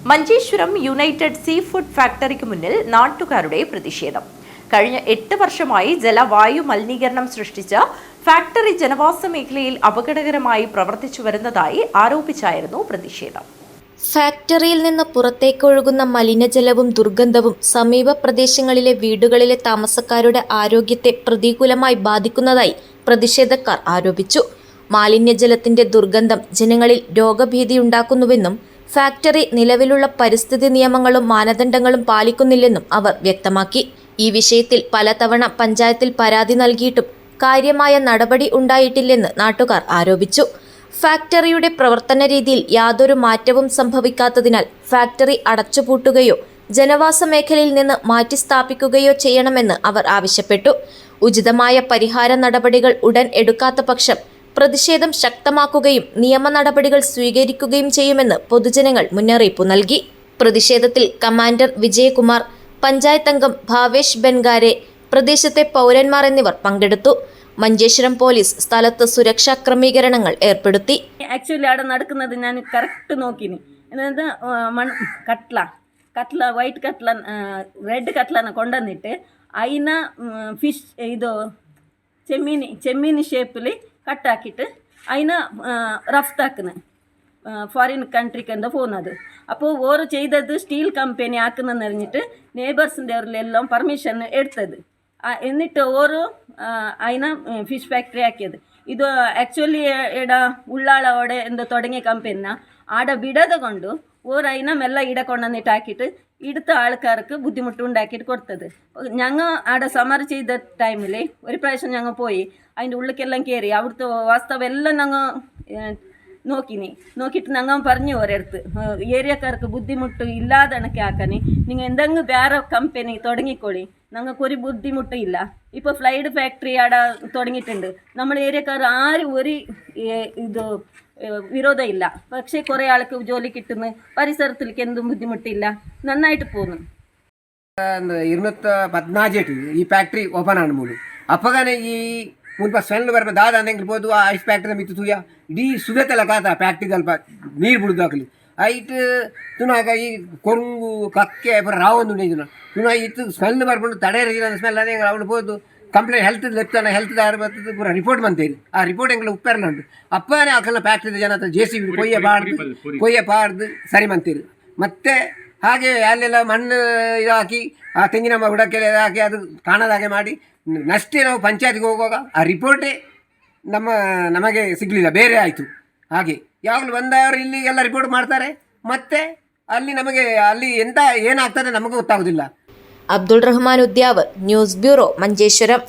Manjeshwaram United sea food ഫാക്ടറിക്ക് മുന്നിൽ നാട്ടുകാരുടെ പ്രതിഷേധം. കഴിഞ്ഞ 8 വർഷമായി ജലവായു മലിനീകരണം സൃഷ്ടിച്ച ഫാക്ടറി ജനവാസ മേഖലയിൽ അപകടകരമായി പ്രവർത്തിച്ചു വരുന്നതായി ആരോപിച്ചായിരുന്നു പ്രതിഷേധം. ഫാക്ടറിയിൽ നിന്ന് പുറത്തേക്കൊഴുകുന്ന മലിനജലവും ദുർഗന്ധവും സമീപ പ്രദേശങ്ങളിലെ വീടുകളിലെ താമസക്കാരുടെ ആരോഗ്യത്തെ പ്രതികൂലമായി ബാധിക്കുന്നതായി പ്രതിഷേധക്കാർ ആരോപിച്ചു. മാലിന്യജലത്തിന്റെ ദുർഗന്ധം ജനങ്ങളിൽ രോഗഭീതിയുണ്ടാക്കുന്നുവെന്നും ഫാക്ടറി നിലവിലുള്ള പരിസ്ഥിതി നിയമങ്ങളും മാനദണ്ഡങ്ങളും പാലിക്കുന്നില്ലെന്നും അവർ വ്യക്തമാക്കി. ഈ വിഷയത്തിൽ പലതവണ പഞ്ചായത്തിൽ പരാതി നൽകിയിട്ടും കാര്യമായ നടപടി ഉണ്ടായിട്ടില്ലെന്ന് നാട്ടുകാർ ആരോപിച്ചു. ഫാക്ടറിയുടെ പ്രവർത്തന രീതിയിൽ യാതൊരു മാറ്റവും സംഭവിക്കാത്തതിനാൽ ഫാക്ടറി അടച്ചുപൂട്ടുകയോ ജനവാസ മേഖലയിൽ നിന്ന് മാറ്റി സ്ഥാപിക്കുകയോ ചെയ്യണമെന്ന് അവർ ആവശ്യപ്പെട്ടു. ഉചിതമായ പരിഹാര നടപടികൾ ഉടൻ എടുക്കാത്ത പക്ഷം പ്രതിഷേധം ശക്തമാക്കുകയും നിയമ നടപടികൾ സ്വീകരിക്കുകയും ചെയ്യുമെന്ന് പൊതുജനങ്ങൾ മുന്നറിയിപ്പ് നൽകി. പ്രതിഷേധത്തിൽ കമാൻഡർ വിജയകുമാർ, പഞ്ചായത്ത് അംഗം ഭാവേഷ് ബെൻഗാരെ, പ്രദേശത്തെ പൗരന്മാർ എന്നിവർ പങ്കെടുത്തു. മഞ്ചേശ്വരം പോലീസ് സ്ഥലത്ത് സുരക്ഷാ ക്രമീകരണങ്ങൾ ഏർപ്പെടുത്തി. ആക്ച്വലി അവിടെ നടക്കുന്നത് ഞാൻ കറക്റ്റ് നോക്കിനി. എന്നത് കട്ട്ല വൈറ്റ് കട്ട്ല റെഡ് കട്ട്ലನ കൊണ്ടുവന്നിട്ട് അതിന ഫിഷ് ಇದು ചെമ്മീനി ഷേപ്പിൽ കട്ടാക്കിയിട്ട് അതിനെ റഫ്താക്കുന്നു ഫോറിൻ കൺട്രിക്കെന്താ പോകുന്നത്. അപ്പോൾ ഓരോ ചെയ്തത് സ്റ്റീൽ കമ്പനി ആക്കുന്നെന്ന് അറിഞ്ഞിട്ട് നെയ്ബേഴ്സിൻ്റെ അവരിലെല്ലാം പെർമിഷൻ എടുത്തത്. എന്നിട്ട് ഓരോ അതിനെ ഫിഷ് ഫാക്ടറി ആക്കിയത്. ഇത് ആക്ച്വലി ഇവിടെ ഉള്ളാളോടെ എന്തോ തുടങ്ങിയ കമ്പനിನ ആടെ വിടത കൊണ്ട് ഓരോ അതിനെ മെല്ലെ ഇട കൊണ്ടുവന്നിട്ട് ആക്കിയിട്ട് ഇടുത്ത ആൾക്കാർക്ക് ബുദ്ധിമുട്ട് ഉണ്ടാക്കിയിട്ട് കൊടുത്തത്. ഞങ്ങൾ അവിടെ സമരം ചെയ്ത ടൈമിൽ ഒരു പ്രാവശ്യം ഞങ്ങൾ പോയി അതിൻ്റെ ഉള്ളിലേക്കെല്ലാം കയറി അവിടുത്തെ വാസ്തവെല്ലാം ഞങ്ങൾ നോക്കിയിട്ട് ഞങ്ങൾ പറഞ്ഞു ഒരിടത്ത് ഏരിയക്കാർക്ക് ബുദ്ധിമുട്ട് ഇല്ലാതെ കണക്കെ ആക്കാൻ നിങ്ങൾ എന്തെങ്കിലും വേറെ കമ്പനി തുടങ്ങിക്കോളി, ഞങ്ങൾക്കൊരു ബുദ്ധിമുട്ടും ഇല്ല. ഇപ്പോൾ ഫ്ലൈഡ് ഫാക്ടറി അവിടെ തുടങ്ങിയിട്ടുണ്ട്. നമ്മുടെ ഏരിയക്കാർ ആരും ഒരു ഇത് വിരോധം ഇല്ല. പക്ഷേ കുറേ ആൾക്ക് ജോലി കിട്ടുന്നു, പരിസരത്തിലേക്ക് എന്തും ബുദ്ധിമുട്ടില്ല, നന്നായിട്ട് പോകുന്നു. 2014 ಈ ಫ್ಯಾಕ್ಟ್ರಿ ಓಪನ್ ಆದ ಮೂಲು ಅಪ್ಪಗಾನೆ ಈ ಮುಲ್ಪ ಸ್ಮೆಲ್ ಬರ್ಬೋದು ದಾದ ಅಂದಂಗೆ ಬೋದು ಆ ಐಸ್ ಫ್ಯಾಕ್ಟ್ರಿ ಮಿತ್ತು ತೂಯ ಇಡೀ ಸುಗತೆಲ್ಲ ಕಾತ ಫ್ಯಾಕ್ಟ್ರಿ ಸ್ವಲ್ಪ ನೀರು ಬಿಡುದಾಗಲಿ ಐಟ್ ತುನಾಗ ಈ ಕೊಂಗು ಕಕ್ಕೆ ಪುರ ರಾವೊಂದು ಇದನ್ನ ತುನಾ ಇತ್ತು ಸ್ಮೆಲ್ ಬರ್ಬೋದು ತಡೆ ಸ್ಮೆಲ್ ಅದೇ ಅವಳು ಬೋದು ಕಂಪ್ಲೇಂಟ್ ಹೆಲ್ತ್ ಲೆಪ್ತಾನೆ ಹೆಲ್ತ್ ದಾರ ಬರ್ತದೆ ಪೂರ ರಿಪೋರ್ಟ್ ಬಂತೇರಿ ಆ ರಿಪೋರ್ಟ್ ಎಂಗ್ಲ ಉಪ್ಪೆರಲ್ಲ ಉಂಟು ಅಪ್ಪನೇ ಆಕಲ್ನ ಫ್ಯಾಕ್ಟ್ರಿ ಜನ JCB ಕೊಯ್ಯಬಾರ್ದು ಸರಿ ಮಂತೀರಿ. ಮತ್ತೆ ಹಾಗೆ ಅಲ್ಲೆಲ್ಲ ಮಣ್ಣು ಇದಾಕಿ ಆ ತೆಂಗಿನ ಬುಡಕ್ಕೆಲ್ಲ ಹಾಕಿ ಅದು ಕಾಣದಾಗೆ ಮಾಡಿ ನಷ್ಟೇ ನಾವು ಪಂಚಾಯತ್ಗೆ ಹೋಗುವಾಗ ಆ ರಿಪೋರ್ಟೇ ನಮಗೆ ಸಿಗಲಿಲ್ಲ, ಬೇರೆ ಆಯಿತು. ಹಾಗೆ ಯಾವಾಗಲೂ ಬಂದವರು ಇಲ್ಲಿಗೆಲ್ಲ ರಿಪೋರ್ಟ್ ಮಾಡ್ತಾರೆ, ಮತ್ತೆ ಅಲ್ಲಿ ನಮಗೆ ಅಲ್ಲಿ ಎಂತ ಏನಾಗ್ತದೆ ನಮಗೂ ಗೊತ್ತಾಗೋದಿಲ್ಲ. Abdul Rahman Udyavar, news bureau, Manjeshwaram.